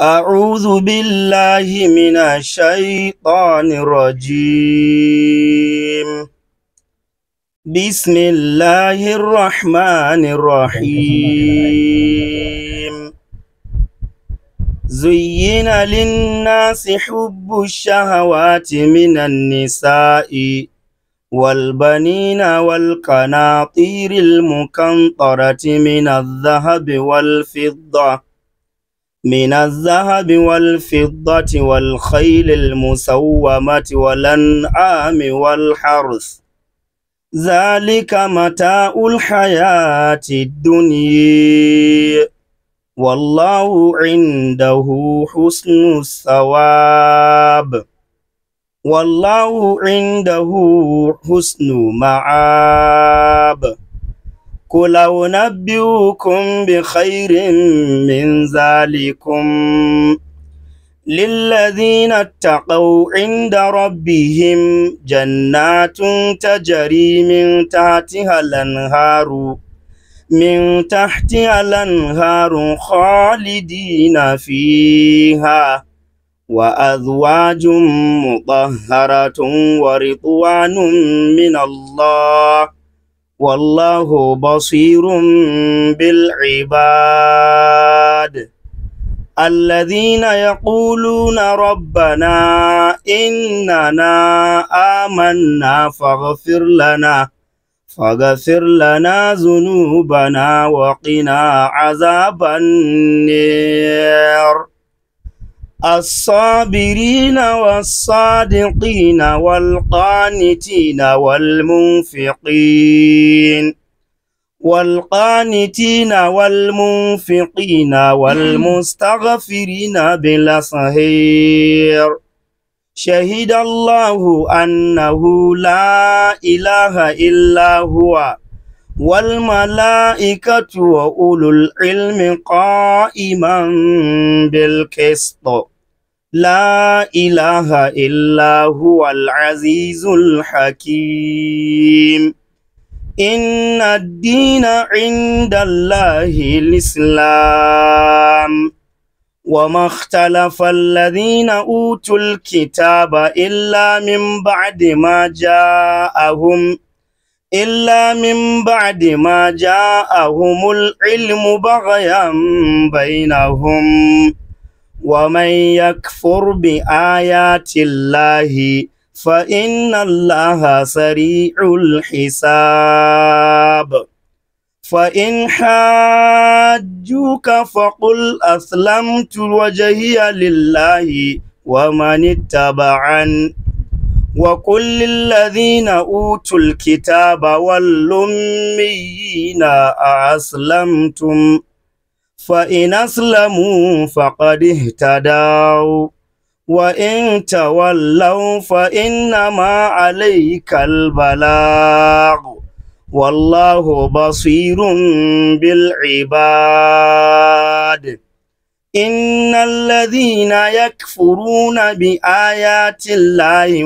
أعوذ بالله من الشيطان الرجيم. بسم الله الرحمن الرحيم. زين للناس حب الشهوات من النساء والبنين والقناطير المقنطرة من الذهب والفضة والخيل المسومة والأنعام والحرث، ذلك متاع الحياة الدنيا، والله عنده حسن الثواب، والله عنده حسن مآب. قل أنبئكم بخير من ذلكم للذين اتقوا عند ربهم جنات تجري من تحتها الأنهار خالدين فيها، وأزواج مطهرة ورضوان من الله، والله بصير بالعباد. الذين يقولون ربنا إننا آمنا فاغفر لنا ذنوبنا وقنا عذاب النار. الصابرين والصادقين والقانتين والمنفقين والمستغفرين بالأسحار. شهد الله أنه لا إله إلا هو والملائكة وأولو العلم قائما بالقسط، لا إله إلا هو العزيز الحكيم. إن الدين عند الله الإسلام، وما اختلف الذين أوتوا الكتاب إلا من بعد ما جاءهم العلم بغيا بينهم. ومن يكفر بآيات الله فإن الله سريع الحساب. فإن حاجوك فقل أسلمت وجهي لله ومن اتبعن، وقل للذين أوتوا الكتاب والأميين أأسلمتم؟ فإن أسلموا فقد اهتدوا، وإن تولوا فإنما عليك البلاغ، والله بصير بالعباد. إن الذين يكفرون بآيات الله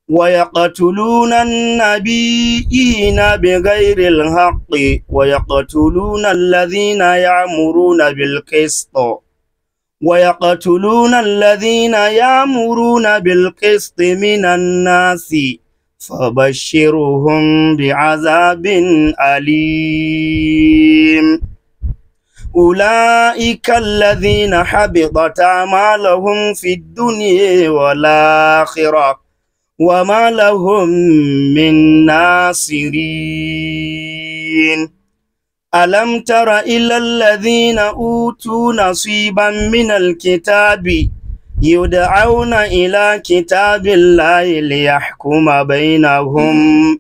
ويقتلون النبيين بغير الحق ويقتلون الذين يأمرون بالقسط من الناس فبشرهم بعذاب أليم. أولئك الذين حبطت أعمالهم في الدنيا والآخرة وما لهم من ناصرين. ألم تر إلى الذين أوتوا نصيبا من الكتاب يدعون إلى كتاب الله ليحكم بينهم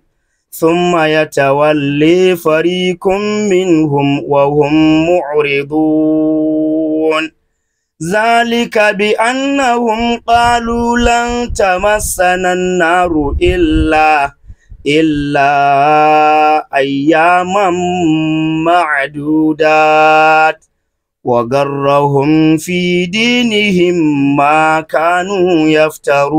ثم يتولي فريق منهم وهم معرضون. ذلك بأنهم قالوا لن تمسنا النار إلا أياما معدودات، وغرهم في دينهم ما كانوا يفترون.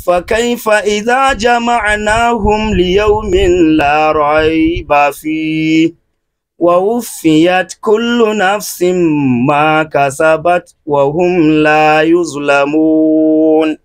فكيف إذا جمعناهم ليوم لا ريب فيه ووفيت كل نفس ما كسبت وهم لا يظلمون